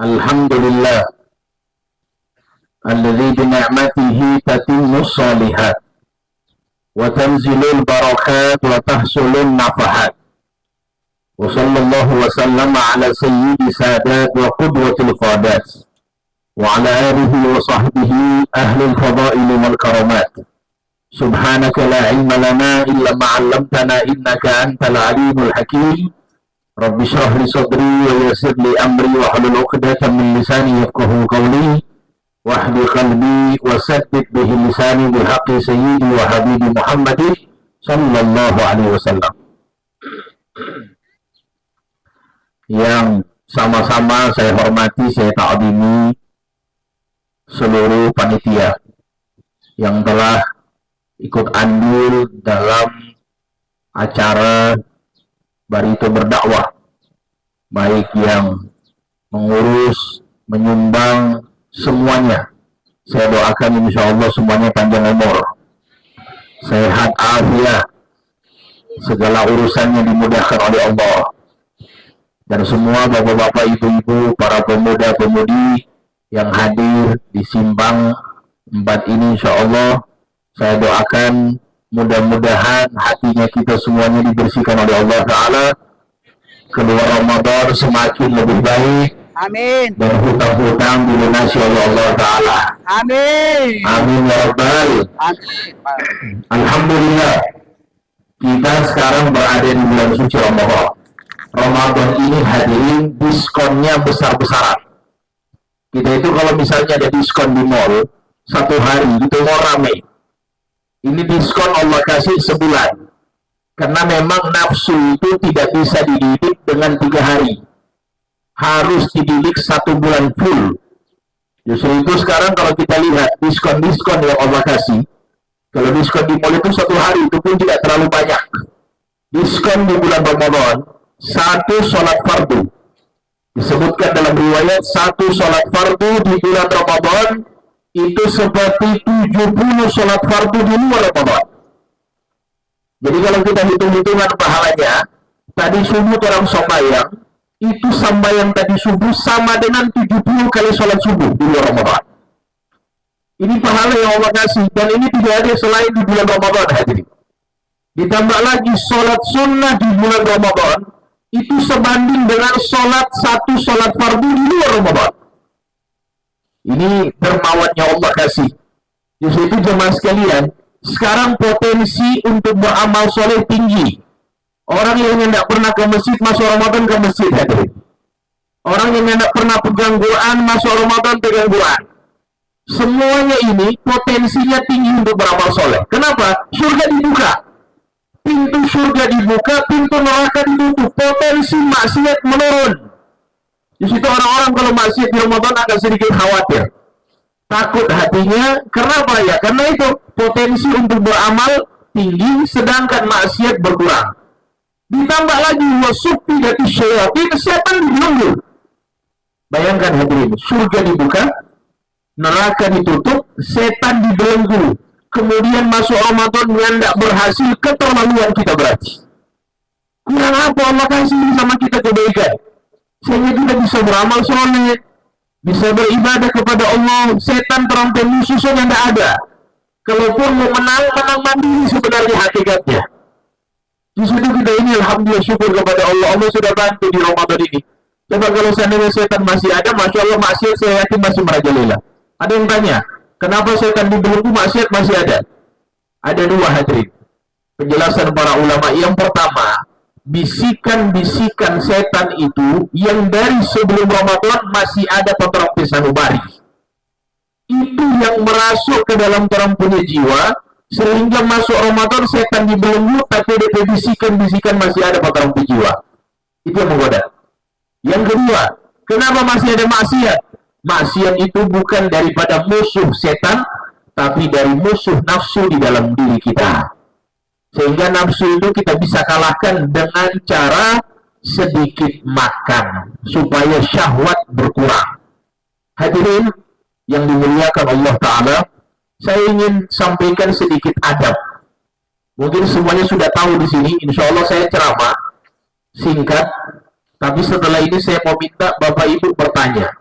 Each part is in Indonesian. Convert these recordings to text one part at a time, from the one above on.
Alhamdulillah alladzi bi ni'matihi tatimmus shalihat wa tanzilul barakat wa tahsulun nafahat. Wa sallallahu wa sallama ala sayyidi sadat wa qudwatil qadat wa ala alihi wa sahbihi ahlil fadail wal karamat. Subhanaka la ilma lana illa ma 'allamtana innaka antal alimul hakim. Rabbi shrah li sadri wa yassir li amri wa hlul 'uqdatam min lisani yafqahu qawli wahdi qalbi wa saddid bihi lisani bihaqqi sayyidi wa habibi Muhammadin sallallahu alaihi wasallam. Yang sama-sama saya hormati, saya ta'zimi seluruh panitia yang telah ikut andil dalam acara Barito berdakwah, baik yang mengurus, menyumbang, semuanya. Saya doakan insya Allah semuanya panjang umur, sehat afiat, segala urusannya dimudahkan oleh Allah. Dan semua bapak-bapak, ibu-ibu, para pemuda-pemudi yang hadir di simpang 4 ini, insya Allah saya doakan mudah-mudahan hatinya kita semuanya dibersihkan oleh Allah Ta'ala, keluar Ramadan semakin lebih baik. Amin. Dan hutang-hutang dilunasi oleh Allah Ta'ala. Amin. Amin ya Rabbal. Alhamdulillah, kita sekarang berada di bulan suci Ramadan. Ramadan ini hadirin diskonnya besar-besaran. Kita itu kalau misalnya ada diskon di mall, satu hari itu mau rame. Ini diskon Allah kasih sebulan. Karena memang nafsu itu tidak bisa dididik dengan 3 hari. Harus dididik 1 bulan full. Justru itu sekarang kalau kita lihat diskon-diskon yang Allah kasih, kalau diskon di mall itu 1 hari itu pun tidak terlalu banyak. Diskon di bulan Ramadan, 1 sholat fardu. Disebutkan dalam riwayat 1 sholat fardu di bulan Ramadan itu seperti 70 sholat fardu di luar Ramadan. Jadi kalau kita hitung-hitungan pahalanya, tadi subuh orang sembahyang, itu sembahyang tadi subuh sama dengan 70 kali sholat subuh di luar Ramadan. Ini pahala yang Allah kasih, dan ini tidak ada selain di bulan Ramadan hadirin. Ditambah lagi sholat sunnah di bulan Ramadan, itu sebanding dengan satu sholat fardu di luar Ramadan. Ini dermawannya Allah kasih. Justru itu jemaah sekalian, sekarang potensi untuk beramal soleh tinggi. Orang yang tidak pernah ke masjid masuk Ramadan ke masjid hadirin. Orang yang tidak pernah pegang Quran masuk Ramadan pegang Quran. Semuanya ini potensinya tinggi untuk beramal soleh. Kenapa? Surga dibuka. Pintu surga dibuka, pintu neraka ditutup. Potensi maksiat menurun. Di situ orang-orang kalau maksiat di Ramadan agak sedikit khawatir, takut hatinya. Kenapa ya? Karena itu potensi untuk beramal tinggi, sedangkan maksiat berkurang. Ditambah lagi wasuffi dari syaitan, setan dibelenggu. Bayangkan hadirin, surga dibuka, neraka ditutup, setan dibelenggu. Kemudian masuk Ramadan yang tidak berhasil, keterlaluan kita berarti. Kurang apa Allah kasih sama kita kebaikan? Sehingga kita bisa beramal soleh, bisa beribadah kepada Allah. Setan terampil musuhnya tidak ada. Kalaupun mau menang mandiri sebenarnya hakikatnya. Justru kita ini alhamdulillah syukur kepada Allah. Allah sudah bantu di Ramadan ini. Coba kalau seandainya setan masih ada, masya Allah maksiat saya yakin masih merajalela. Ada yang tanya, kenapa setan dibelenggu maksiat masih ada? Ada 2 hadirin penjelasan para ulama. Yang pertama, bisikan-bisikan setan itu yang dari sebelum Ramadan masih ada pada sanubari. Itu yang merasuk ke dalam orang punya jiwa, sehingga masuk Ramadan setan dibelenggu, tapi ada bisikan-bisikan masih ada pada orang punya jiwa. Itu yang menggoda. Yang kedua, kenapa masih ada maksiat? Maksiat itu bukan daripada musuh setan, tapi dari musuh nafsu di dalam diri kita. Sehingga nafsu itu kita bisa kalahkan dengan cara sedikit makan, supaya syahwat berkurang. Hadirin yang dimuliakan Allah Ta'ala, saya ingin sampaikan sedikit adab. Mungkin semuanya sudah tahu di sini, insya Allah saya ceramah singkat, tapi setelah ini saya mau minta Bapak Ibu bertanya.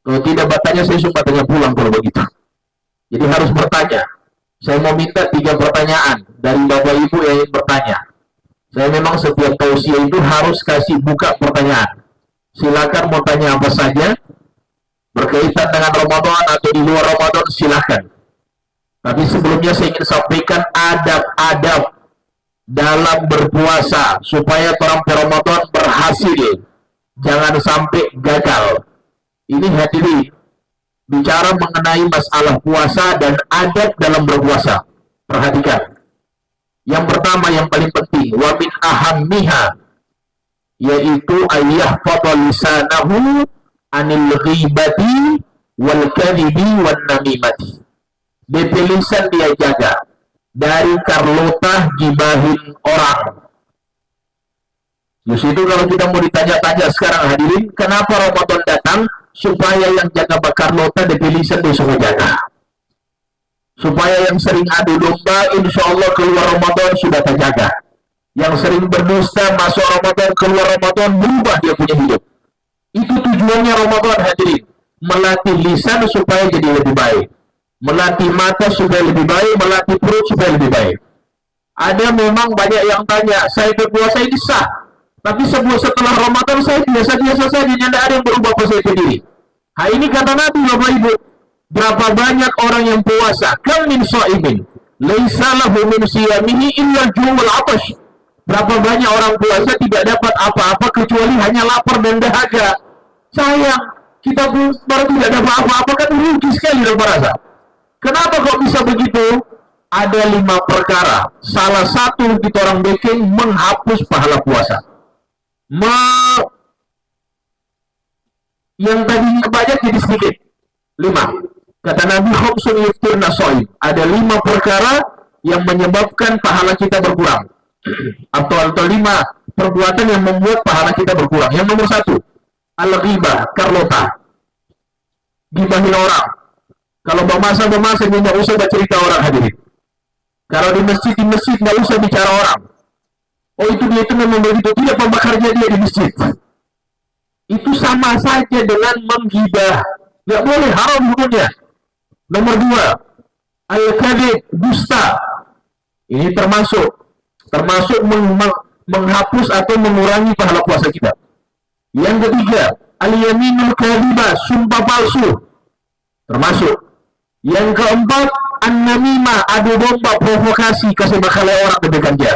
Kalau tidak bertanya, saya sumpah tanya pulang kalau begitu. Jadi harus bertanya. Saya mau minta 3 pertanyaan dari Bapak Ibu yang ingin bertanya. Saya memang setiap tausiah itu harus kasih buka pertanyaan. Silakan mau tanya apa saja, berkaitan dengan Ramadan atau di luar Ramadan, silakan. Tapi sebelumnya saya ingin sampaikan adab-adab dalam berpuasa supaya orang Ramadan berhasil, jangan sampai gagal. Ini hadirin bicara mengenai masalah puasa dan adab dalam berpuasa. Perhatikan. Yang pertama yang paling penting, wa min ahammiha, yaitu ayyahfadha lisanahu anil ghibati wal kadhibi wan namimati. DP lisan dia jaga dari karlota gibahin orang. Justru itu kalau kita mau ditanya-tanya sekarang hadirin, kenapa Ramadan datang? Supaya yang jaga bakar lota DP lisan dia semua jaga. Supaya yang sering adu domba, insya Allah keluar Ramadan sudah terjaga. Yang sering berdusta masuk Ramadan, keluar Ramadan, berubah dia punya hidup. Itu tujuannya Ramadan hadirin. Melatih lisan supaya jadi lebih baik. Melatih mata supaya lebih baik, melatih perut supaya lebih baik. Ada memang banyak yang tanya, saya berpuasa ini sah. Tapi setelah Ramadan saya biasa-biasa saja, tidak ada yang berubah pas saya sendiri. Nah ini kata Nabi Bapak Ibu, berapa banyak orang yang puasa, kam min sha'imin, laisa lahu min siyamihi illa al-ju' wal 'atash. Berapa banyak orang puasa tidak dapat apa-apa kecuali hanya lapar dan dahaga. Sayang, kita baru tidak dapat apa-apa, kan rugi sekali dalam rasa. Kenapa kok bisa begitu? Ada 5 perkara. Salah satu kita orang bikin menghapus pahala puasa. Yang tadinya banyak jadi sedikit. 5. Kata Nabi khamsun yuftirna shaim. Ada 5 perkara yang menyebabkan pahala kita berkurang. atau 5 perbuatan yang membuat pahala kita berkurang. Yang nomor 1, al-ghibah, karlota. Gibahin orang. Kalau bermasa ini nggak usah bercerita orang hadirin. Kalau di masjid nggak usah bicara orang. Oh itu dia itu memang begitu, tidak pembakarnya dia di masjid. Itu sama saja dengan menggibah. Nggak boleh, haram hukumnya. Nomor 2, al-kadhib, dusta. Ini termasuk menghapus atau mengurangi pahala puasa kita. Yang ketiga, al-yaminul kadhibah, sumpah palsu. Termasuk. Yang keempat, an-namimah, adu domba, provokasi, kasih masalah orang demikian dia.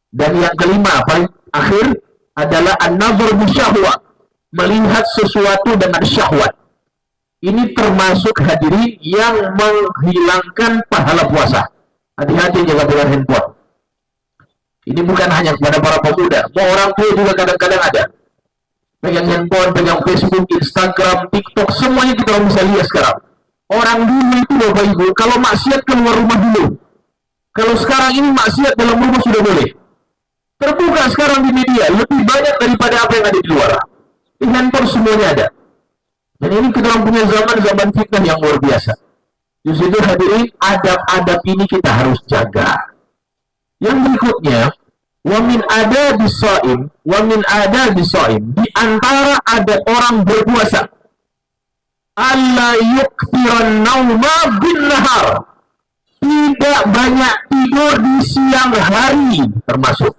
Dan yang kelima, paling akhir adalah an-nazar bisyahwat, melihat sesuatu dengan syahwat. Ini termasuk hadirin yang menghilangkan pahala puasa. Hati-hati jaga pegang handphone. Ini bukan hanya kepada para pemuda, mau orang tua juga kadang-kadang ada. Pegang handphone, pegang Facebook, Instagram, TikTok, semuanya kita bisa lihat sekarang. Orang dulu itu Bapak Ibu, kalau maksiat keluar rumah dulu. Kalau sekarang ini maksiat dalam rumah sudah boleh. Terbuka sekarang di media, lebih banyak daripada apa yang ada di luar. Di handphone semuanya ada. Dan ini kita punya zaman fitnah yang luar biasa. Justru itu hadirin, adab-adab ini kita harus jaga. Yang berikutnya, wa min adabis shaim, di antara adab orang berpuasa, alla yuktiran nauma bin nahar, tidak banyak tidur di siang hari. Termasuk,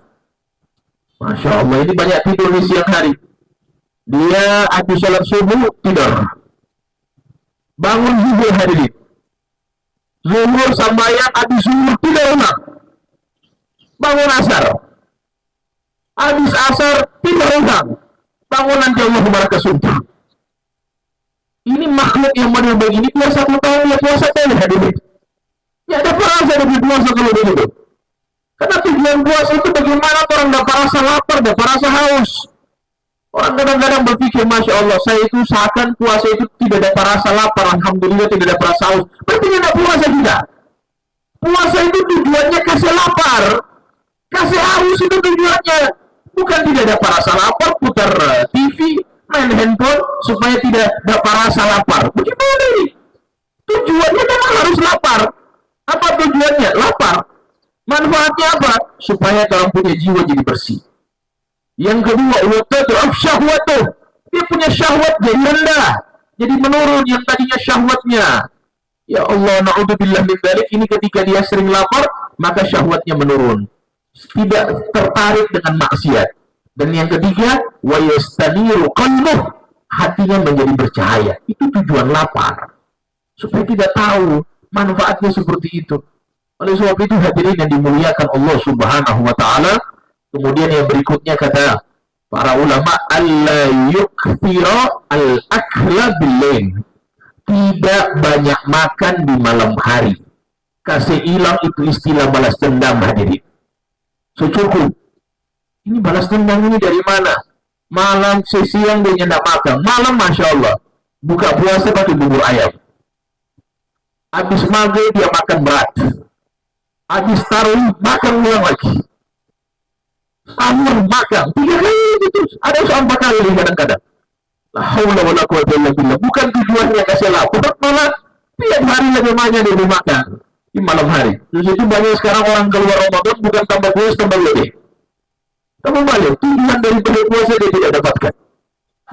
Masya Allah, ini banyak tidur di siang hari. Dia habis sholat subuh tidur, bangun zuhur hadirin, zuhur sambayang, habis zuhur tidur ulang, bangun asar, habis asar tidur ulang, bangun nanti Allah berkah subuh. Ini makhluk yang model begini puasa 1 tahun ya puasa teh hadirin. Ya ada perasa dari puasa kalau begitu. Karena tujuan puasa itu bagaimana orang dapat rasa lapar, dapat rasa haus. Orang kadang-kadang berpikir, Masya Allah, saya itu seakan puasa itu tidak dapat rasa lapar, alhamdulillah tidak dapat rasa haus. Berarti tidak puasa kita. Puasa itu tujuannya kasih lapar, kasih haus itu tujuannya. Bukan tidak dapat rasa lapar, putar TV, main handphone supaya tidak dapat rasa lapar. Bagaimana ini? Tujuannya memang harus lapar. Apa tujuannya? Lapar. Manfaatnya apa? Supaya orang punya jiwa jadi bersih. Yang kedua, syahwat tuh. Dia punya syahwat jadi rendah. Jadi menurun yang tadinya syahwatnya. Ya Allah, na'udzubillah min dzalik, ini ketika dia sering lapar, maka syahwatnya menurun. Tidak tertarik dengan maksiat. Dan yang ketiga, wa yastaniru qalbuh, hatinya menjadi bercahaya. Itu tujuan lapar. Supaya tidak tahu manfaatnya seperti itu. Oleh sebab itu hadirin yang dimuliakan Allah Subhanahu wa taala, kemudian yang berikutnya kata para ulama, alla yukthira al-akla bil-lail. Tidak banyak makan di malam hari. Kasih hilang itu istilah balas dendam hadirin. Secukup. Ini balas dendam ini dari mana? Malam siang dia tidak makan. Malam Masya Allah. Buka puasa pakai bubur ayam. Habis maghrib dia makan berat. Habis taruh makan ulang lagi. Sahur makan. 3 kali itu. Ada 4 kali kadang-kadang. La haula wala quwwata illa billah. Bukan tujuannya kasih lapar, malah tiap hari lebih banyak dia makan di malam hari. Terus itu banyak sekarang orang keluar Ramadan bukan tambah puas, tambah lebih. Tambah banyak. Tujuan dari puasa dia tidak dapatkan.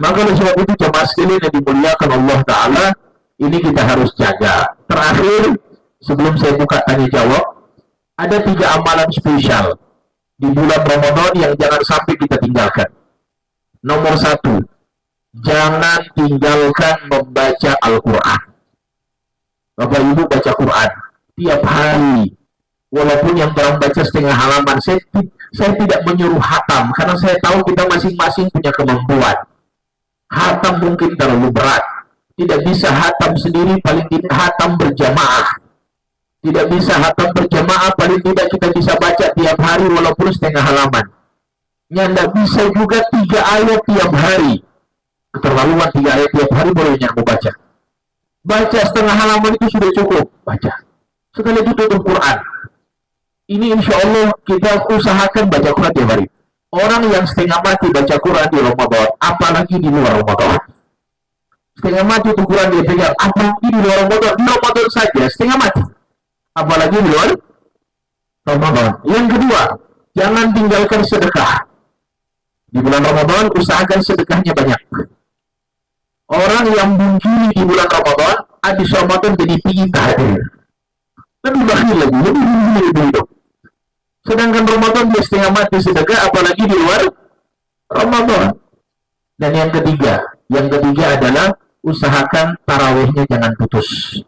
Maka oleh sebab itu jemaah sekalian yang dimuliakan Allah Ta'ala, ini kita harus jaga. Terakhir, sebelum saya buka tanya jawab, ada 3 amalan spesial di bulan Ramadan yang jangan sampai kita tinggalkan. Nomor 1, jangan tinggalkan membaca Al-Quran. Bapak Ibu baca Quran tiap hari. Walaupun yang orang baca setengah halaman, saya tidak menyuruh hatam, karena saya tahu kita masing-masing punya kemampuan. Hatam mungkin terlalu berat. Tidak bisa hatam sendiri, paling tidak hatam berjamaah. Tidak bisa hatam berjamaah, paling tidak kita bisa baca tiap hari walaupun setengah halaman. Tidak bisa juga 3 ayat tiap hari. Keterlaluan 3 ayat tiap hari boleh yang baca. Baca setengah halaman itu sudah cukup. Baca. Sekali itu tutup Quran. Ini insya Allah kita usahakan baca Quran tiap hari. Orang yang setengah mati baca Quran di Ramadan, apalagi di luar Ramadan. Setengah mati itu Quran dia pegang, apalagi di luar Ramadan. Di Ramadan saja setengah mati. Apalagi di luar Ramadan. Yang kedua, jangan tinggalkan sedekah. Di bulan Ramadan usahakan sedekahnya banyak. Orang yang bungkili di bulan Ramadan, habis Ramadan jadi tinggi hadir. Lebih bakhil lagi, lebih hidup. Sedangkan Ramadan dia setengah mati sedekah, apalagi di luar Ramadan. Dan yang ketiga adalah usahakan tarawihnya jangan putus.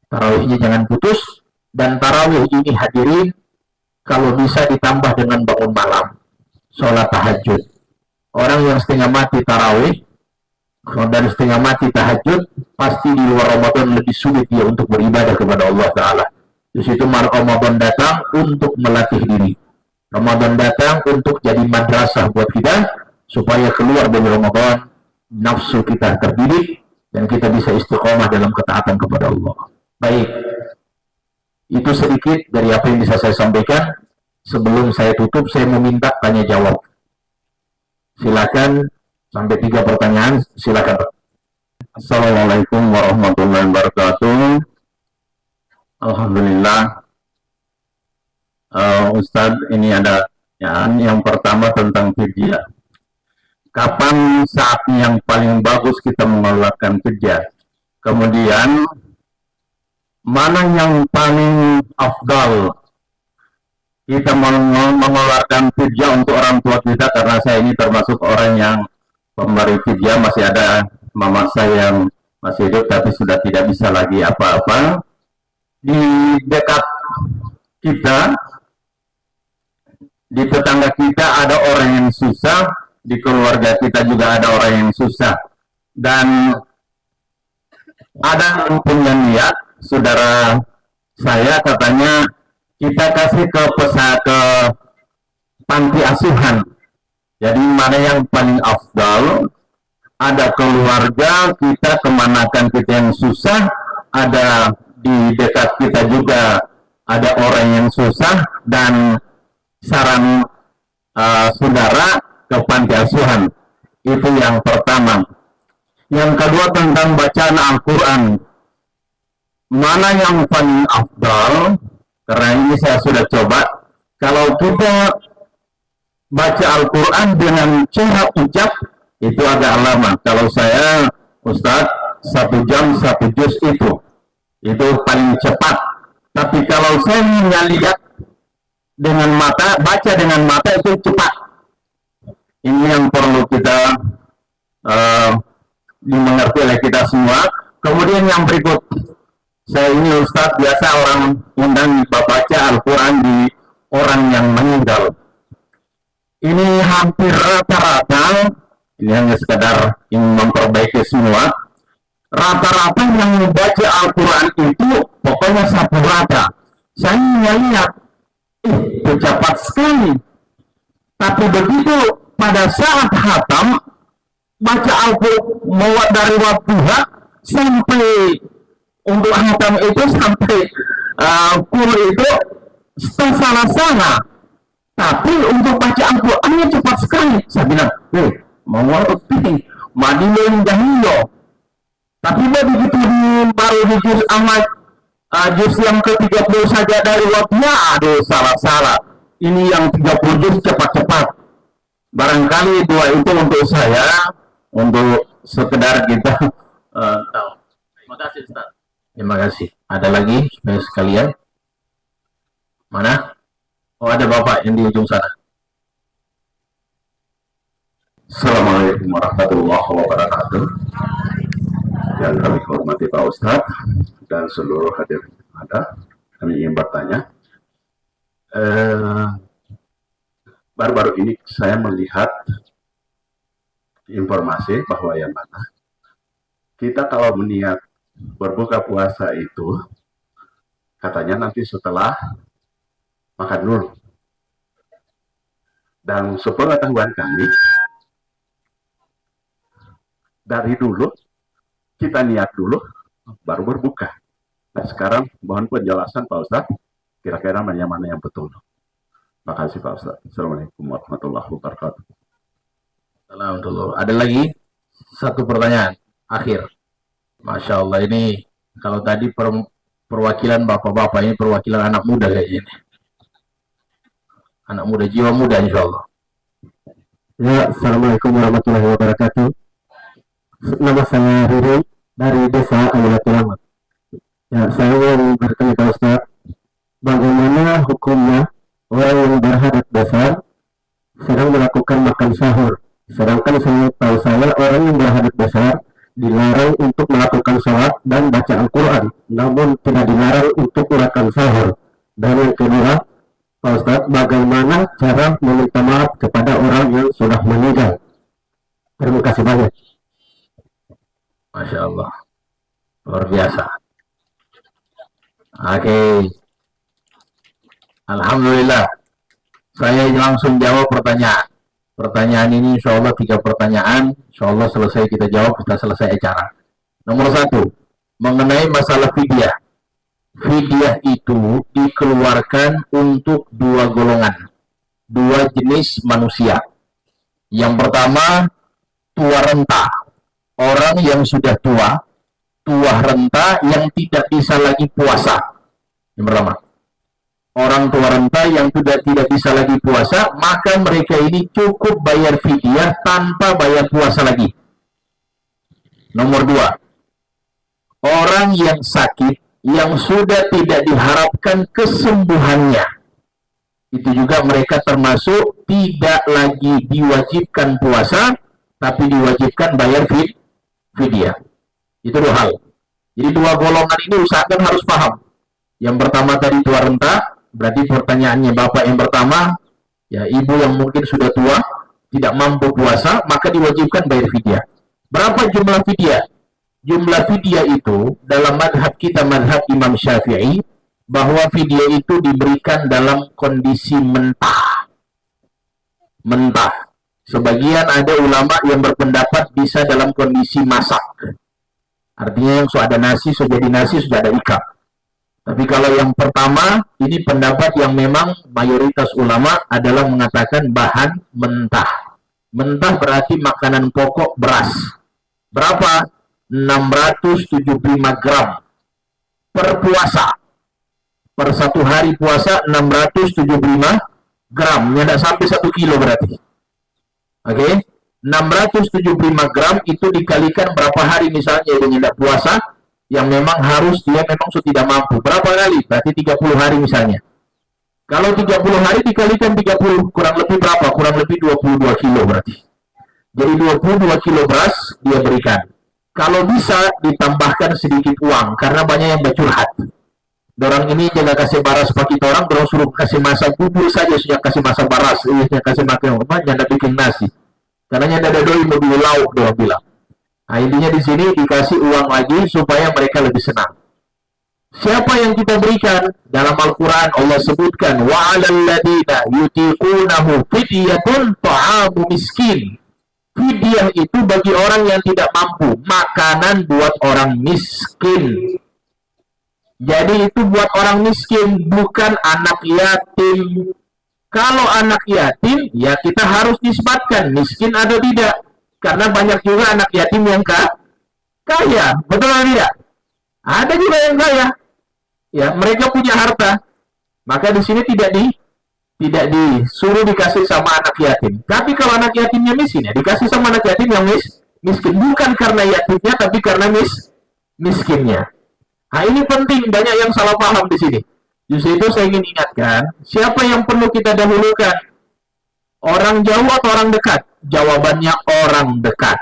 Tarawihnya jangan putus, dan tarawih ini hadirin kalau bisa ditambah dengan bangun malam, sholat tahajud. Orang yang setengah mati tarawih dan setengah mati tahajud, pasti di luar Ramadan lebih sulit dia untuk beribadah kepada Allah Ta'ala. Di situ Ramadan datang untuk melatih diri. Ramadan datang untuk jadi madrasah buat kita, supaya keluar dari Ramadan, nafsu kita terdidik, dan kita bisa istiqomah dalam ketaatan kepada Allah. Baik, itu sedikit dari apa yang bisa saya sampaikan. Sebelum saya tutup, saya meminta tanya jawab. Silakan, sampai 3 pertanyaan, silakan. Assalamualaikum warahmatullahi wabarakatuh. Alhamdulillah. Ustadz, ini ada yang pertama tentang fidyah. Kapan saat yang paling bagus kita mengeluarkan fidyah? Kemudian, mana yang paling afdal kita mengeluarkan fidyah untuk orang tua kita? Karena saya ini termasuk orang yang pemberi fidyah. Masih ada mama saya yang masih hidup tapi sudah tidak bisa lagi apa-apa. Di dekat kita, di tetangga kita ada orang yang susah, di keluarga kita juga ada orang yang susah, dan ada yang punya niat, saudara saya katanya kita kasih ke panti asuhan. Jadi mana yang paling afdal? Ada keluarga kita kemanakan kita yang susah, ada di dekat kita juga ada orang yang susah, dan saran saudara ke panti asuhan. Itu yang pertama. Yang kedua tentang bacaan Al-Quran. Mana yang paling afdal? Karena ini saya sudah coba. Kalau kita baca Al-Quran dengan cara ucap, itu agak lama. Kalau saya Ustadz, 1 jam 1 juz itu paling cepat. Tapi kalau saya lihat dengan mata, baca dengan mata itu cepat. Ini yang perlu kita dimengerti oleh kita semua. Kemudian yang berikut, saya ini Ustadz biasa orang undang baca Al-Quran di orang yang meninggal. Ini hampir rata-rata, ini hanya sekedar ingin memperbaiki semua, rata-rata yang membaca Al-Quran itu pokoknya satu rata. Saya melihat, itu cepat sekali. Tapi begitu pada saat hatam, baca Al-Quran dari waktuha sampai untuk hatam itu sampai kur itu salah-salah. Tapi untuk baca Al-Qurannya cepat sekali. Saya bilang, mau ngerti, madinah dahulu. Tapi begitu baru di juz amat, juz yang ke-30 saja dari waktunya, aduh salah-salah. Ini yang 30 juz cepat-cepat. Barangkali dua itu untuk saya, untuk sekedar kita tahu. Terima kasih Ustaz. Terima kasih. Ada lagi supaya sekalian? Mana? Oh, ada Bapak yang di ujung sana. Assalamualaikum warahmatullahi wabarakatuh. Yang kami hormati Pak Ustadz dan seluruh hadirin ada, kami ingin bertanya. Baru-baru ini saya melihat informasi bahwa yang mana kita kalau meniat berbuka puasa itu katanya nanti setelah makan dulu. Dan sepengetahuan kami, dari dulu kita niat dulu baru berbuka. Nah sekarang mohon penjelasan Pak Ustadz, kira-kira mana yang betul. Terima kasih Pak Ustadz. Assalamualaikum warahmatullahi wabarakatuh. Alhamdulillah. Ada lagi satu pertanyaan akhir. Masya Allah, ini kalau tadi perwakilan bapak-bapak, ini perwakilan anak muda kayaknya ini. Anak muda, jiwa muda insya Allah. Ya, Assalamualaikum warahmatullahi wabarakatuh. Nama saya Riri dari Desa Ayulatulamat. Ya, saya ingin bertanya Pak Ustaz, bagaimana hukumnya orang yang berhadat besar sedang melakukan makan sahur? Sedangkan saya tahu orang yang berhadat besar dilarang untuk melakukan sholat dan baca Al-Quran, namun tidak dilarang untuk melakukan sahur. Dan yang kedua, Pak Ustaz, bagaimana cara meminta maaf kepada orang yang sudah meninggal? Terima kasih banyak. Masya Allah, luar biasa. Oke, Alhamdulillah. Saya langsung jawab pertanyaan. Pertanyaan ini insya Allah 3 pertanyaan. Insya Allah selesai kita jawab, kita selesai acara. Nomor 1, mengenai masalah fidyah. Fidyah itu dikeluarkan untuk 2 golongan, 2 jenis manusia. Yang pertama, tua renta. Orang yang sudah tua renta yang tidak bisa lagi puasa. Yang pertama, orang tua renta yang sudah tidak bisa lagi puasa, maka mereka ini cukup bayar fidyah tanpa bayar puasa lagi. Nomor 2, orang yang sakit yang sudah tidak diharapkan kesembuhannya, itu juga mereka termasuk tidak lagi diwajibkan puasa, tapi diwajibkan bayar fidyah. Itu 2 hal. Jadi 2 golongan ini usahakan harus paham. Yang pertama tadi tua renta, berarti pertanyaannya Bapak yang pertama, ya ibu yang mungkin sudah tua, tidak mampu puasa, maka diwajibkan bayar fidyah. Berapa jumlah fidyah? Jumlah fidyah itu dalam madhab kita, madhab Imam Syafi'i, bahwa fidyah itu diberikan dalam kondisi mentah. Mentah. Sebagian ada ulama yang berpendapat bisa dalam kondisi masak. Artinya yang sudah ada nasi, sudah jadi nasi, sudah ada ikan. Tapi kalau yang pertama, ini pendapat yang memang mayoritas ulama adalah mengatakan bahan mentah. Mentah berarti makanan pokok beras. Berapa? 675 gram per puasa. Per 1 hari puasa 675 gram. Tidak sampai 1 kilo berarti. Oke? 675 gram itu dikalikan berapa hari misalnya dengan tidak puasa, yang memang harus dia memang sudah tidak mampu. Berapa kali? Berarti 30 hari misalnya. Kalau 30 hari dikalikan 30, kurang lebih berapa? Kurang lebih 22 kilo berarti. Jadi 22 kilo beras dia berikan. Kalau bisa ditambahkan sedikit uang, karena banyak yang bercurhat. Dorang ini jangan kasih baras pakai orang, dorang suruh kasih masak bubur saja, sudah kasih masak baras, sudah kasih makan apa, jangan bikin nasi. Karena nyanda ada doi mau beli lauk, dorang bilang. Nah, intinya di sini dikasih uang lagi supaya mereka lebih senang. Siapa yang kita berikan? Dalam Al-Quran Allah sebutkan, wa 'alal ladina yutiqunahu fidyatun ta'amu miskin. Fidyah itu bagi orang yang tidak mampu, makanan buat orang miskin. Jadi itu buat orang miskin, bukan anak yatim. Kalau anak yatim, ya kita harus nisbatkan miskin atau tidak. Karena banyak juga anak yatim yang kaya, betul atau tidak? Ada juga yang kaya. Ya, mereka punya harta. Maka di sini tidak disuruh dikasih sama anak yatim. Tapi kalau anak yatimnya miskin, ya dikasih sama anak yatim yang miskin. Bukan karena yatimnya, tapi karena miskinnya. Nah, ini penting, banyak yang salah paham di sini. Justru itu saya ingin ingatkan, siapa yang perlu kita dahulukan? Orang jauh atau orang dekat? Jawabannya orang dekat.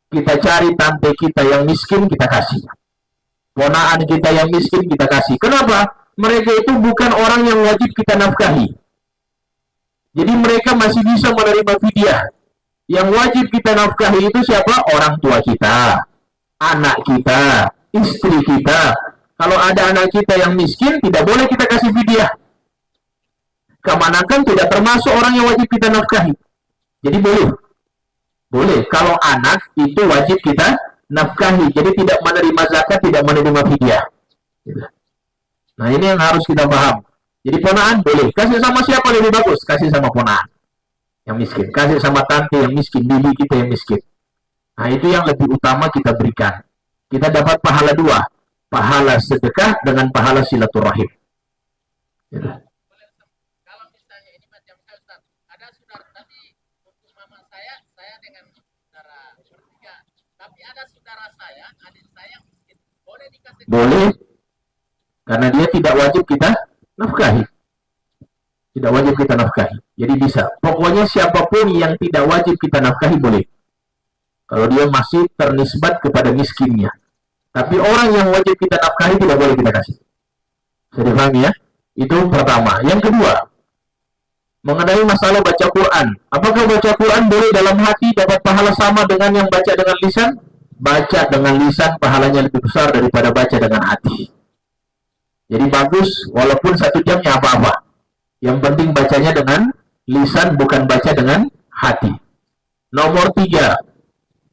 Kita cari tante kita yang miskin, kita kasih. Ponaan kita yang miskin, kita kasih. Kenapa? Mereka itu bukan orang yang wajib kita nafkahi. Jadi mereka masih bisa menerima fidyah. Yang wajib kita nafkahi itu siapa? Orang tua kita, anak kita, istri kita. Kalau ada anak kita yang miskin, tidak boleh kita kasih fidyah. Kemanakan tidak termasuk orang yang wajib kita nafkahi. Jadi boleh. Kalau anak itu wajib kita nafkahi. Jadi tidak menerima zakat, tidak menerima fidyah. Nah, ini yang harus kita paham. Jadi ponaan boleh. Kasih sama siapa lebih bagus? Kasih sama ponaan yang miskin. Kasih sama tante yang miskin, bibi kita yang miskin. Nah, itu yang lebih utama kita berikan. Kita dapat pahala dua. Pahala sedekah dengan pahala silaturahim. Gitu. Kalau misalnya ini macam Ustaz, ada saudara tadi untuk mama saya dengan saudara bertiga. Tapi ada saudara saya, adik saya miskin. Boleh dikasih? Boleh. Karena dia tidak wajib kita nafkahi. Tidak wajib kita nafkahi. Jadi bisa. Pokoknya siapapun yang tidak wajib kita nafkahi boleh. Kalau dia masih ternisbat kepada miskinnya. Tapi orang yang wajib kita nafkahi tidak boleh kita kasih. Saya dipahami ya? Itu pertama. Yang kedua, mengenai masalah baca Quran. Apakah baca Quran boleh dalam hati dapat pahala sama dengan yang baca dengan lisan? Baca dengan lisan pahalanya lebih besar daripada baca dengan hati. Jadi bagus, walaupun 1 jamnya apa-apa. Yang penting bacanya dengan lisan, bukan baca dengan hati. Nomor 3.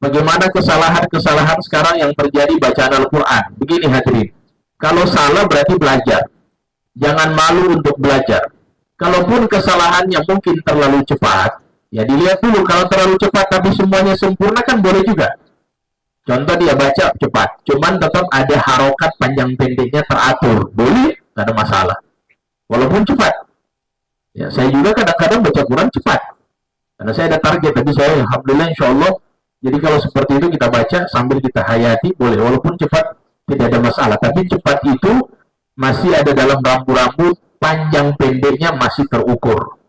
Bagaimana kesalahan-kesalahan sekarang yang terjadi bacaan Al-Quran? Begini hadirin. Kalau salah berarti belajar. Jangan malu untuk belajar. Kalaupun kesalahannya mungkin terlalu cepat, ya dilihat dulu. Kalau terlalu cepat tapi semuanya sempurna kan boleh juga. Contoh dia baca cepat, cuman tetap ada harokat panjang pendeknya teratur. Boleh, tidak ada masalah. Walaupun cepat. Ya, saya juga kadang-kadang baca Quran cepat. Karena saya ada target, tapi saya alhamdulillah insya Allah. Jadi kalau seperti itu kita baca sambil kita hayati boleh. Walaupun cepat tidak ada masalah. Tapi cepat itu masih ada dalam rambu-rambu, panjang pendeknya masih terukur.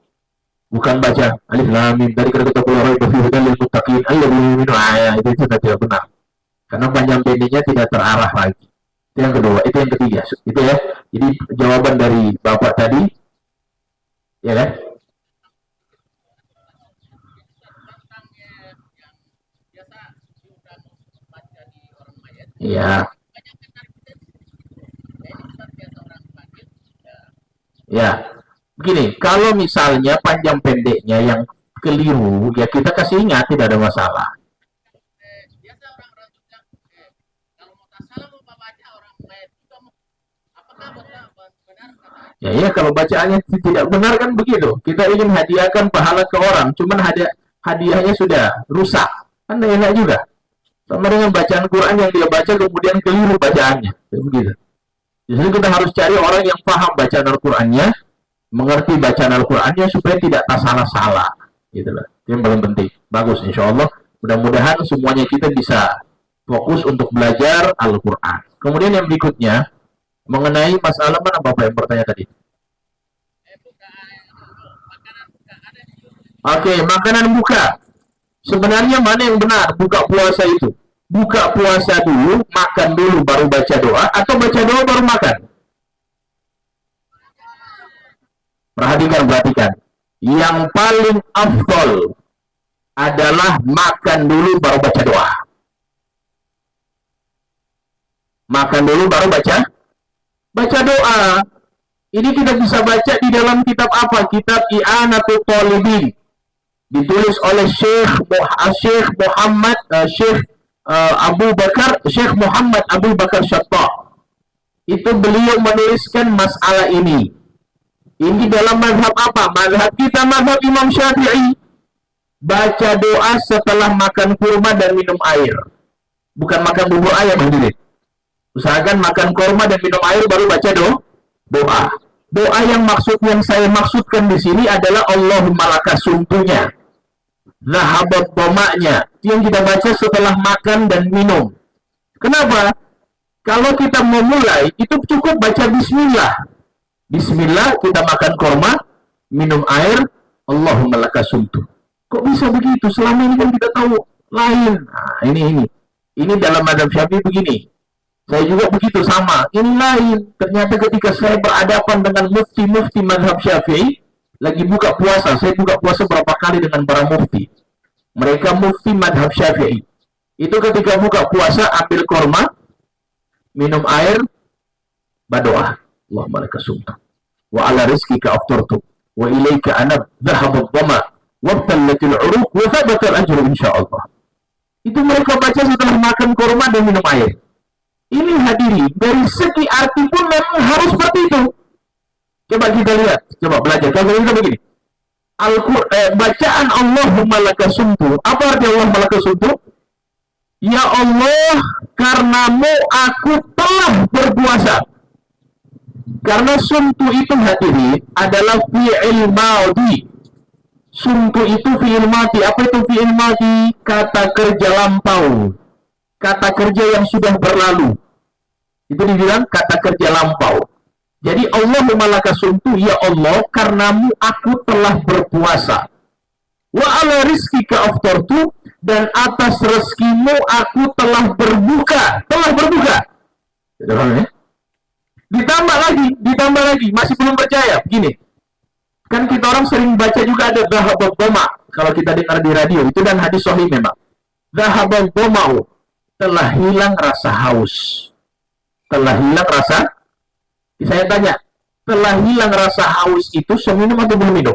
Bukan baca alif lam mim dari kata qul fi hudal lil muttaqin alladziina yu'minuna ayat itu tidak benar. Karena panjang pendeknya tidak terarah lagi. Itu yang kedua, itu yang ketiga. Itu ya. Jadi jawaban dari Bapak tadi ya kan? Iya. Ya. Begini, kalau misalnya panjang pendeknya yang keliru, ya kita kasih ingat, tidak ada masalah. Biasa orang-orang bilang, kalau mau salah mau baca orang lain juga, apakah benar kata? Ya, kalau bacaannya tidak benar kan begitu. Kita ingin hadiahkan pahala ke orang, cuman hadiahnya sudah rusak, kan enak juga. Sama dengan bacaan Quran yang dia baca kemudian keliru bacaannya, begitu. Jadi kita harus cari orang yang paham bacaan Al-Qurannya, mengerti bacaan Al-Qurannya supaya tidak salah-salah, gitu loh. Itu yang paling penting. Bagus, insya Allah. Mudah-mudahan semuanya kita bisa fokus untuk belajar Al-Quran. Kemudian yang berikutnya, mengenai masalah mana Bapak yang bertanya tadi? Oke, makanan buka. Sebenarnya mana yang benar buka puasa itu? Buka puasa dulu, makan dulu, baru baca doa, atau baca doa baru makan? Perhatikan. Yang paling afdol adalah makan dulu, baru baca doa. Makan dulu, baru baca doa. Ini kita bisa baca di dalam kitab apa? Kitab I'anatul Talibin. Ditulis oleh Syekh Muhammad Syekh Muhammad Abu Bakar Syattah. Itu beliau menuliskan masalah ini. Ini dalam mazhab apa? Mazhab kita, mazhab Imam Syafi'i. Baca doa setelah makan kurma dan minum air. Bukan makan bubur ayam, hadirin. Usahakan makan kurma dan minum air baru baca doa. Doa yang saya maksudkan di sini adalah Allahumma laka sumtunya. Zahabat domaknya. Yang kita baca setelah makan dan minum. Kenapa? Kalau kita mau mulai, itu cukup baca bismillah. Bismillah, kita makan korma, minum air, Allahumma laka sumtu. Kok bisa begitu? Selama ini kan kita tahu lain. Nah, ini dalam mazhab Syafi'i begini. Saya juga begitu sama. Ini lain. Ternyata ketika saya berhadapan dengan mufti mazhab Syafi'i, lagi buka puasa. Saya buka puasa berapa kali dengan para mufti. Mereka mufti mazhab Syafi'i. Itu ketika buka puasa, ambil korma, minum air, berdoa. Allahumma laka sumtu. Wa ala rizkika aftartu. Wa ilaika anab. Zahabad dhama. Wabtallatil uruq. Wa thabatal ajru insyaallah. Itu mereka baca setelah makan korma dan minum air. Ini hadiri, dari segi arti pun memang harus seperti itu. Coba kita lihat, coba belajar. Kalau kita begini, bacaan Allahumma laka sumtu. Apa arti Allahumma laka sumtu? Ya Allah, karenamu aku telah berpuasa. Karena sumtu itu hadiri adalah fi'il madhi. Sumtu itu fi'il madhi. Apa itu fi'il madhi? Kata kerja lampau. Kata kerja yang sudah berlalu. Itu dibilang kata kerja lampau. Jadi Allahumma laka sumtu, ya Allah, karenamu aku telah berpuasa. Wa ala rizkika aftartu, dan atas rezekimu aku telah berbuka. Telah berbuka. Ditambah lagi, masih belum percaya. Begini, kan kita orang sering baca juga ada zahabad dhama. Kalau kita dengar di radio, itu dan hadis sahih memang. Zahabad dhama'u, telah hilang rasa haus. Telah hilang rasa, saya tanya, telah hilang rasa haus itu seminum atau belum minum?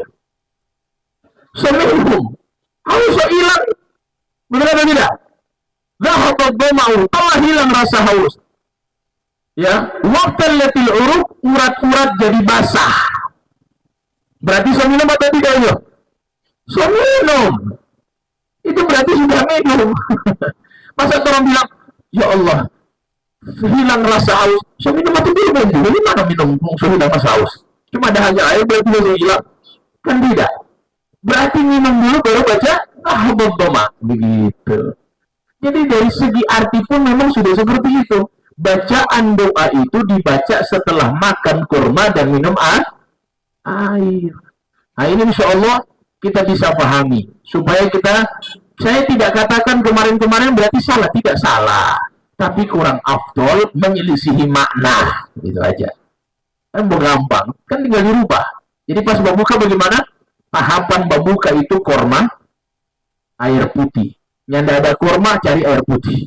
Seminum. Haus hilang. Benar atau tidak? Zahabat dhama'u, telah hilang rasa haus. Ya, wabtallatil uruq, urat-urat jadi basah. Berarti seminum atau tidak ya? Seminum. Itu berarti sudah minum. Masa orang bilang, ya Allah, hilang rasa haus. So minum atau belum? Jadi mana minum hilang rasa haus? Cuma ada hanya air berarti sudah hilang. Kan tidak. Berarti minum dulu baru baca zahabad dhama. Begitu. Jadi dari segi arti pun memang sudah seperti itu. Bacaan doa itu dibaca setelah makan kurma dan minum air. Nah ini insya Allah kita bisa pahami. Supaya saya tidak katakan kemarin-kemarin berarti salah. Tidak salah. Tapi kurang afdol, menyelisihi makna. Gitu aja. Kan gampang. Kan tinggal dirubah. Jadi pas berbuka bagaimana? Tahapan berbuka itu korma, air putih. Yang tidak ada korma, cari air putih.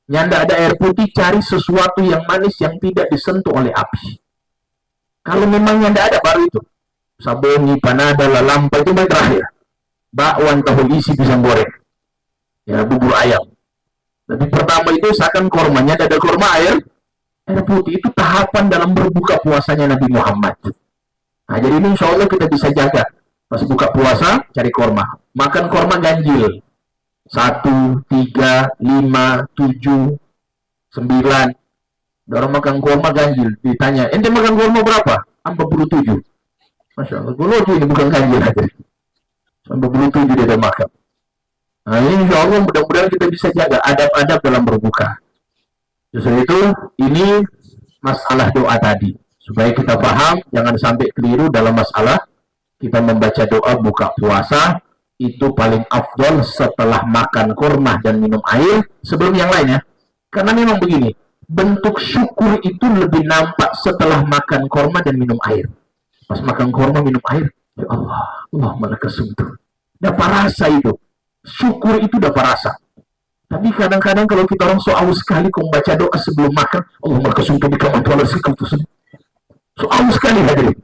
Yang tidak ada air putih, cari sesuatu yang manis yang tidak disentuh oleh api. Kalau memang yang tidak ada, baru itu. Saboni, panada, lalampa, itu baik terakhir. Bakwan, tahu isi, pisang goreng. Ya, bubur ayam. Tapi pertama itu usahakan kormanya, ada korma air putih. Itu tahapan dalam berbuka puasanya Nabi Muhammad. Nah, jadi ini insya Allah kita bisa jaga. Pas buka puasa, cari korma. Makan korma ganjil. 1, 3, 5, 7, 9. Orang makan korma ganjil. Ditanya, ente makan korma berapa? 47. Masya Allah, gue lucu ini bukan ganjil aja. Sampai belum 7 dia udah makan. Nah ini insya Allah mudah-mudahan kita bisa jaga adab-adab dalam berbuka. Justru itu ini masalah doa tadi. Supaya kita paham, jangan sampai keliru dalam masalah kita membaca doa buka puasa itu paling afdol setelah makan kurma dan minum air sebelum yang lainnya. Karena memang begini, bentuk syukur itu lebih nampak setelah makan kurma dan minum air. Pas makan kurma minum air, ya Allah, Allah malakasumtu. Dapat rasa itu. Syukur itu dapat rasa. Tapi kadang-kadang kalau kita orang so aus sekali kau baca doa sebelum makan, Allah malakasumtu bikamantuala sikautu. So aus sekali hadirin.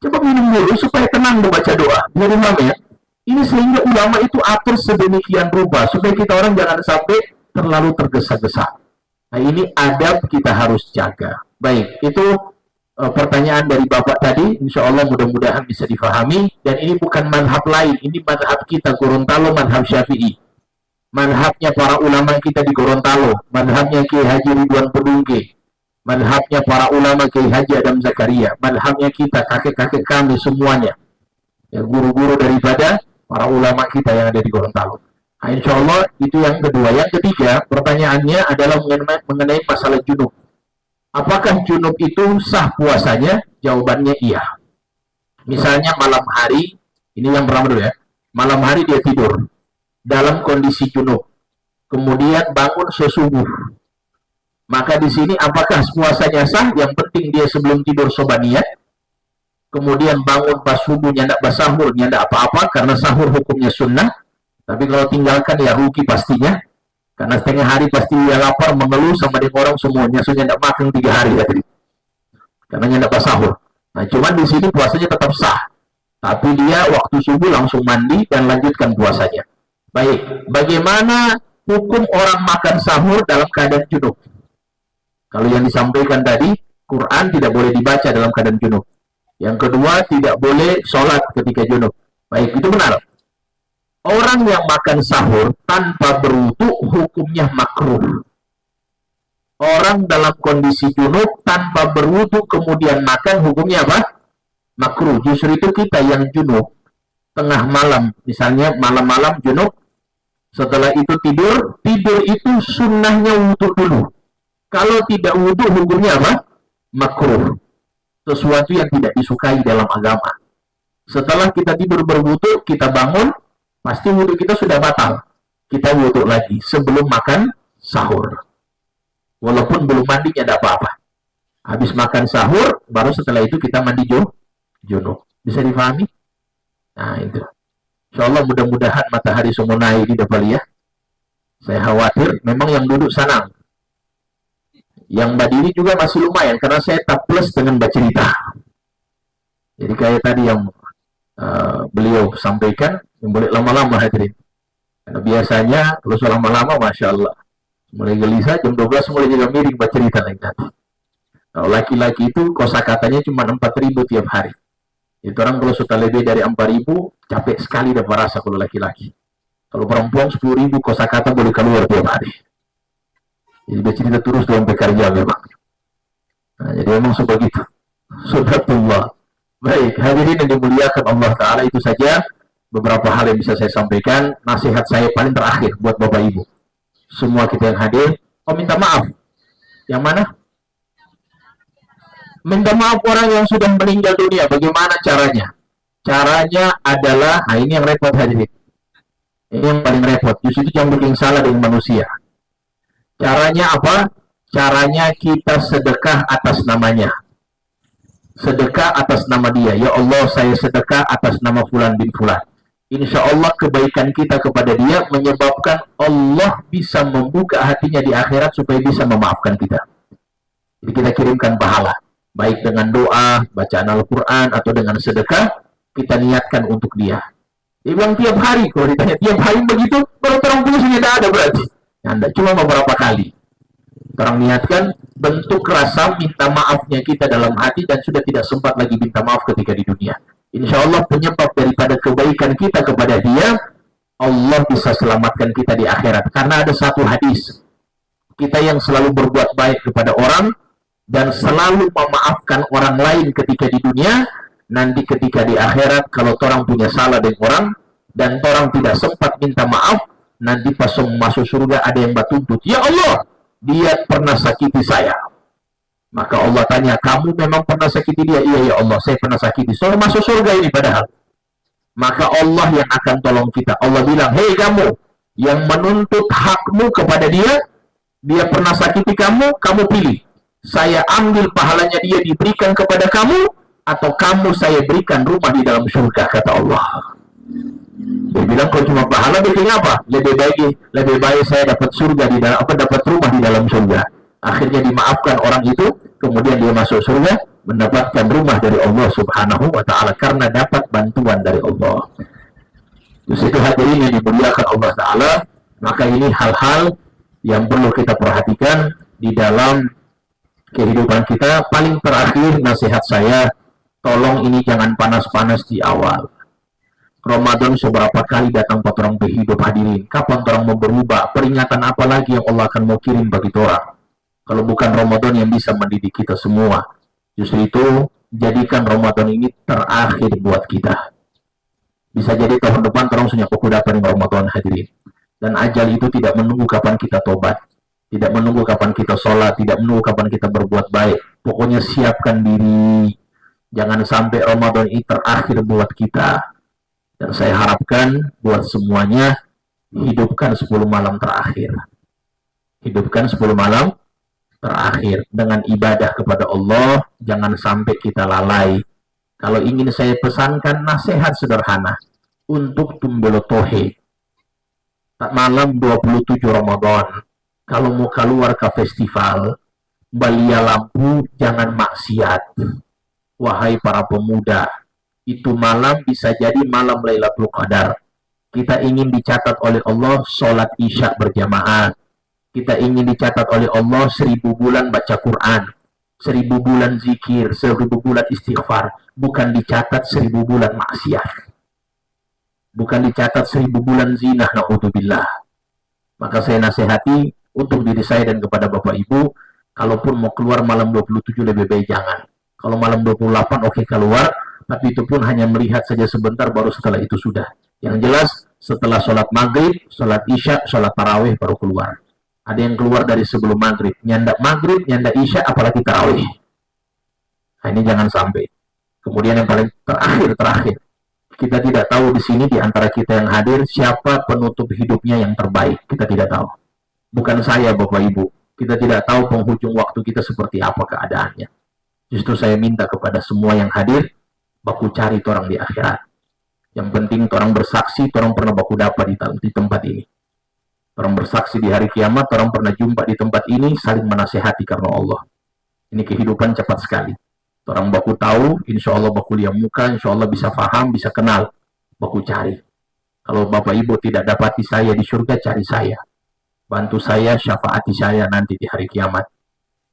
Coba minum dulu supaya tenang membaca doa. Biar ya. Ini sehingga ulama itu atur sedemikian rupa supaya kita orang jangan sampai terlalu tergesa-gesa. Nah ini adab kita harus jaga. Baik, itu pertanyaan dari Bapak tadi. Insya Allah mudah-mudahan bisa difahami. Dan ini bukan madhab lain. Ini madhab kita Gorontalo, madhab Syafi'i. Madhabnya para ulama kita di Gorontalo. Madhabnya Kiai Haji Ridwan Pedungke. Madhabnya para ulama Kiai Haji Adam Zakaria. Madhabnya kita, kakek-kakek kami semuanya. Ya, guru-guru daripada para ulama kita yang ada di Gorontalo. Nah, insya Allah itu yang kedua. Yang ketiga, pertanyaannya adalah mengenai masalah junub. Apakah junub itu sah puasanya? Jawabannya iya. Misalnya malam hari, ini yang pertama dulu ya. Malam hari dia tidur dalam kondisi junub. Kemudian bangun sesubuh. Maka di sini apakah puasanya sah? Yang penting dia sebelum tidur sobaniyat. Kemudian bangun pas subuh nyandak basahur, nyandak apa-apa karena sahur hukumnya sunnah. Tapi kalau tinggalkan ya rugi pastinya. Karena setengah hari pasti dia lapar, mengeluh sama dengan orang semuanya. So nyandak makan 3 hari tadi. Karena nyandak basahur. Nah cuman di sini puasanya tetap sah. Tapi dia waktu subuh langsung mandi dan lanjutkan puasanya. Baik, bagaimana hukum orang makan sahur dalam keadaan junub? Kalau yang disampaikan tadi, Quran tidak boleh dibaca dalam keadaan junub. Yang kedua, tidak boleh sholat ketika junub. Baik, itu benar. Orang yang makan sahur tanpa berwudu hukumnya makruh. Orang dalam kondisi junub tanpa berwudu kemudian makan hukumnya apa? Makruh. Justru itu kita yang junub tengah malam, misalnya malam-malam junub, setelah itu tidur itu sunnahnya wudu dulu. Kalau tidak wudu hukumnya apa? Makruh. Sesuatu yang tidak disukai dalam agama. Setelah kita tidur berwudu, kita bangun, pasti wudu kita sudah batal. Kita wudu lagi sebelum makan sahur. Walaupun belum mandi tidak apa-apa. Habis makan sahur, baru setelah itu kita mandi junub. Bisa difahami? Nah itu. Insya Allah mudah-mudahan matahari Sumunai ini dapat ya. Saya khawatir, memang yang duduk sana. Yang berdiri juga masih lumayan, karena saya tak plus dengan bercerita. Jadi kayak tadi yang beliau sampaikan, yang boleh lama-lama hadirin. Karena biasanya, kalau lama-lama, Masya Allah. Mulai gelisah, jam 12 mulai juga miring bercerita lagi nanti. Kalau laki-laki itu, kosakatanya cuma 4.000 tiap hari. Itu orang kalau sudah lebih dari 4.000, capek sekali dapat rasa kalau laki-laki. Kalau perempuan 10.000 kosakata boleh keluar tiap hari. Jadi dia cerita terus dalam pekerja memang. Nah, jadi memang sebegitu. Subhanallah. Baik, hadirin yang dimuliakan Allah Ta'ala, itu saja beberapa hal yang bisa saya sampaikan. Nasihat saya paling terakhir buat Bapak Ibu. Semua kita yang hadir, minta maaf. Yang mana? Minta maaf orang yang sudah meninggal dunia. Bagaimana caranya? Caranya adalah, nah ini yang repot hadirin. Ini yang paling repot. Justru itu yang bikin salah dengan manusia. Caranya apa? Caranya kita sedekah atas namanya. Sedekah atas nama dia. Ya Allah, saya sedekah atas nama Fulan bin Fulan. Insya Allah kebaikan kita kepada dia menyebabkan Allah bisa membuka hatinya di akhirat supaya bisa memaafkan kita. Jadi kita kirimkan pahala. Baik dengan doa, bacaan Al-Quran, atau dengan sedekah, kita niatkan untuk dia. Dia bilang tiap hari, kalau ditanya tiap hari begitu, baru terang pulusnya tidak ada berarti. Ya, enggak, cuma beberapa kali. Orang niatkan bentuk rasa minta maafnya kita dalam hati dan sudah tidak sempat lagi minta maaf ketika di dunia. Insya Allah penyebab daripada kebaikan kita kepada dia, Allah bisa selamatkan kita di akhirat. Karena ada satu hadis, kita yang selalu berbuat baik kepada orang dan selalu memaafkan orang lain ketika di dunia, nanti ketika di akhirat kalau orang punya salah dengan orang, dan orang tidak sempat minta maaf, nanti pas masuk surga ada yang batuntut, ya Allah, dia pernah sakiti saya. Maka Allah tanya, kamu memang pernah sakiti dia? Iya ya Allah, saya pernah sakiti. Soal masuk surga ini padahal. Maka Allah yang akan tolong kita. Allah bilang, hei kamu yang menuntut hakmu kepada dia, dia pernah sakiti kamu, kamu pilih. Saya ambil pahalanya dia diberikan kepada kamu, atau kamu saya berikan rumah di dalam surga, kata Allah. Dia bilang, kalau cuma pahala bikin apa? Lebih baik saya dapat surga di dalam dapat rumah di dalam surga. Akhirnya dimaafkan orang itu, kemudian dia masuk surga, mendapatkan rumah dari Allah Subhanahu wa Ta'ala karena dapat bantuan dari Allah. Terus itu hadirin yang dimuliakan Allah Ta'ala, maka ini hal-hal yang perlu kita perhatikan di dalam kehidupan kita. Paling terakhir nasihat saya, tolong ini jangan panas-panas di awal. Ramadan seberapa kali datang buat orang berhidup hadirin. Kapan orang mau berubah? Peringatan apa lagi yang Allah akan mau kirim bagi orang? Kalau bukan Ramadan yang bisa mendidik kita semua. Justru itu, jadikan Ramadan ini terakhir buat kita. Bisa jadi tahun depan orang sudah kuku dapat Ramadan hadirin. Dan ajal itu tidak menunggu kapan kita tobat. Tidak menunggu kapan kita sholat. Tidak menunggu kapan kita berbuat baik. Pokoknya siapkan diri. Jangan sampai Ramadan ini terakhir buat kita. Dan saya harapkan buat semuanya, hidupkan 10 malam terakhir. Hidupkan 10 malam terakhir dengan ibadah kepada Allah. Jangan sampai kita lalai. Kalau ingin saya pesankan nasihat sederhana untuk Tumbelo Tohe, tak malam 27 Ramadan, kalau mau keluar ke festival Balia Lampu, jangan maksiat. Wahai para pemuda, itu malam bisa jadi malam Lailatul Qadar. Kita ingin dicatat oleh Allah sholat isya berjamaah. Kita ingin dicatat oleh Allah 1000 bulan baca Quran, 1000 bulan zikir, 1000 bulan istighfar. Bukan dicatat 1000 bulan maksiat. Bukan dicatat 1000 bulan zina, na'udzubillah. Maka saya nasihati untuk diri saya dan kepada Bapak Ibu, kalaupun mau keluar malam 27 lebih baik jangan. Kalau malam 28 oke keluar, tapi itu pun hanya melihat saja sebentar, baru setelah itu sudah. Yang jelas setelah sholat maghrib, sholat isya, sholat tarawih baru keluar. Ada yang keluar dari sebelum maghrib, nyanda maghrib, nyanda isya, apalagi tarawih. Nah, ini jangan sampai. Kemudian yang paling terakhir, kita tidak tahu di sini di antara kita yang hadir siapa penutup hidupnya yang terbaik. Kita tidak tahu. Bukan saya, Bapak Ibu. Kita tidak tahu penghujung waktu kita seperti apa keadaannya. Justru saya minta kepada semua yang hadir, baku cari orang di akhirat. Yang penting orang bersaksi, orang pernah baku dapat di tempat ini. Orang bersaksi di hari kiamat, orang pernah jumpa di tempat ini, saling menasehati karena Allah. Ini kehidupan cepat sekali. Orang baku tahu, insya Allah baku lihat muka, insya Allah bisa paham, bisa kenal. Baku cari. Kalau Bapak Ibu tidak dapati saya di surga, cari saya. Bantu saya, syafaati saya nanti di hari kiamat.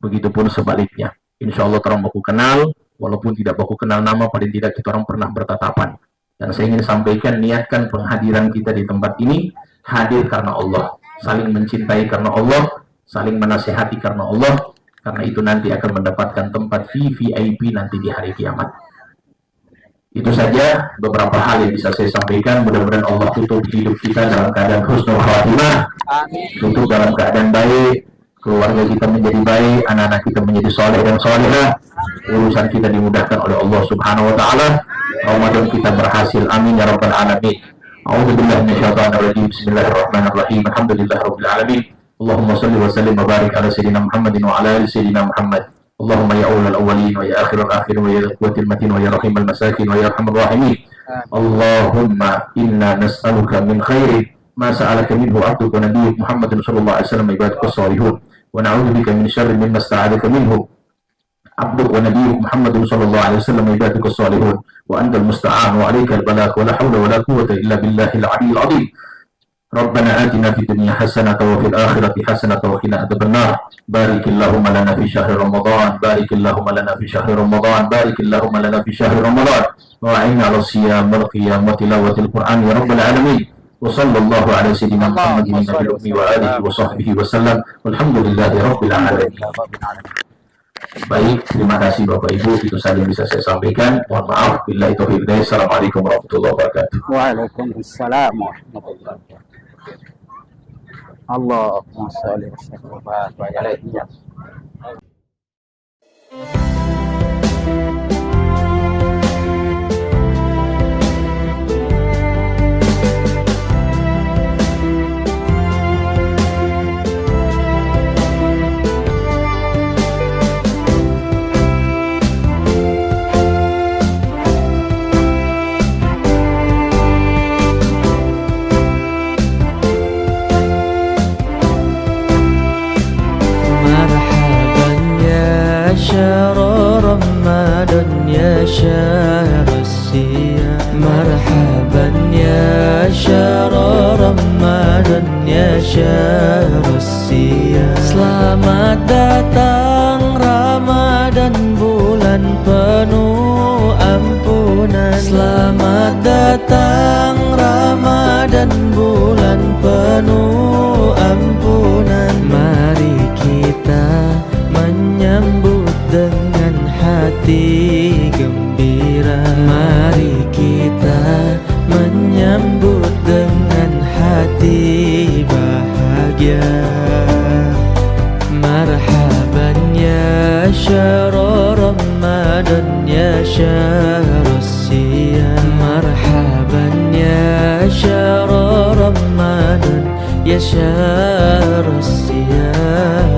Begitupun sebaliknya. Insya Allah orang baku kenal, walaupun tidak baku kenal nama, paling tidak kita orang pernah bertatapan. Dan saya ingin sampaikan, niatkan penghadiran kita di tempat ini, hadir karena Allah, saling mencintai karena Allah, saling menasihati karena Allah, karena itu nanti akan mendapatkan tempat VIP nanti di hari kiamat. Itu saja beberapa hal yang bisa saya sampaikan. Mudah-mudahan Allah tutup hidup kita dalam keadaan husnul khatimah, tutup dalam keadaan baik, keluarga kita menjadi baik, anak-anak kita menjadi soleh dan solehah, urusan kita dimudahkan oleh Allah Subhanahu wa Ta'ala, Ramadan kita berhasil, amin ya rabbal alamin. A'udzubillahi minasyaitonir rajim. Bismillahirrahmanirrahim. Alhamdulillahirabbil alamin. Allahumma shalli wa sallim wa barik ala sayyidina Muhammadin wa ala ali sayyidina Muhammad. Allahumma ya awwalal awwalin wa ya akhirul akhirin wa ya quwwatil matin wa ya rahimal masakin wa ya arhamar rahimin. Allahumma inna nas'aluka min khairi ma sa'alaka minhu 'abduka nabiyyuk Muhammadin sallallahu alaihi wasallam ibadaka shalihun wa na'udzubika min syarri mimma sta'adaka minhu عبدك ونبيك محمد صلى الله عليه وسلم عبادك الصالحون وأنت المستعان وعليك البلاغ ولا حول ولا قوة إلا بالله العلي العظيم. ربنا آتنا في الدنيا حسنة وفي الآخرة حسنة وقنا عذاب النار. بارك اللهم لنا في شهر رمضان، بارك اللهم لنا في شهر رمضان، بارك اللهم لنا في شهر رمضان، وأعنا على الصيام والقيام وتلاوة القرآن يا رب العالمين. وصلى الله على سيدنا محمد النبي الأمي وآله وصحبه وسلم والحمد لله رب العالمين. Baik, terima kasih Bapak Ibu, itu saja bisa saya sampaikan. Mohon maaf, billahi taufiq wal hidayah. Assalamualaikum warahmatullahi wabarakatuh. Waalaikumsalam warahmatullahi wabarakatuh. Allahumma sholli wa sallim wa barik alaihi. شهر رمضان يا شهر الصيام مرحبا يا شهر رمضان يا شهر الصيام. Selamat datang Ramadan, bulan penuh ampunan. Selamat datang Ramadan, bulan penuh ampunan. Mari kita menyambut dengan hati gembira. Mari kita menyambut dengan hati bahagia. Marhaban ya syahr Ramadan ya syahr siyam. Marhaban ya syahr Ramadan ya syahr siyam.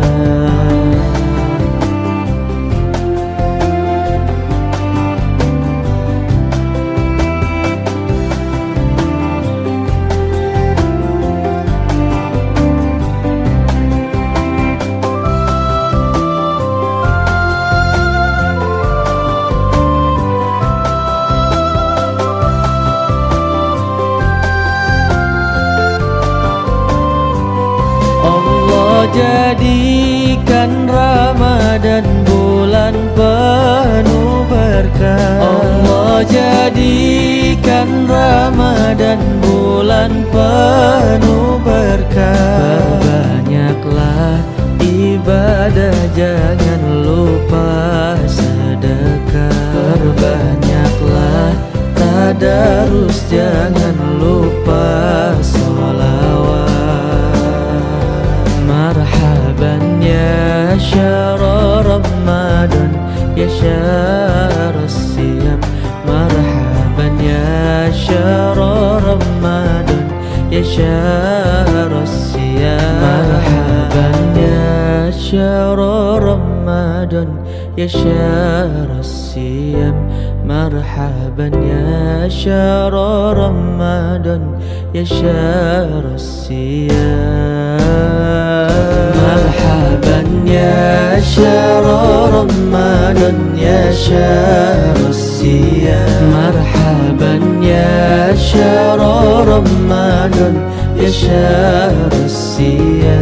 Jadikan Ramadan bulan penuh berkah. Allah jadikan Ramadan bulan penuh berkah. Perbanyaklah ibadah, jangan lupa sedekah. Perbanyaklah tadarus, jangan lupa sholawat. Marhaban ya syahr Ramadan ya syahr siyam. Marhaban ya syahr Ramadan ya syahr siyam. Marhaban ya syahr Ramadan ya syahr siyam. Marhaban ya syahr Ramadan ya syahr siyam. Marhaban ya syahr Ramadan ya syahr siyam. Marhaban ya syahr Ramadan ya syahr siyam.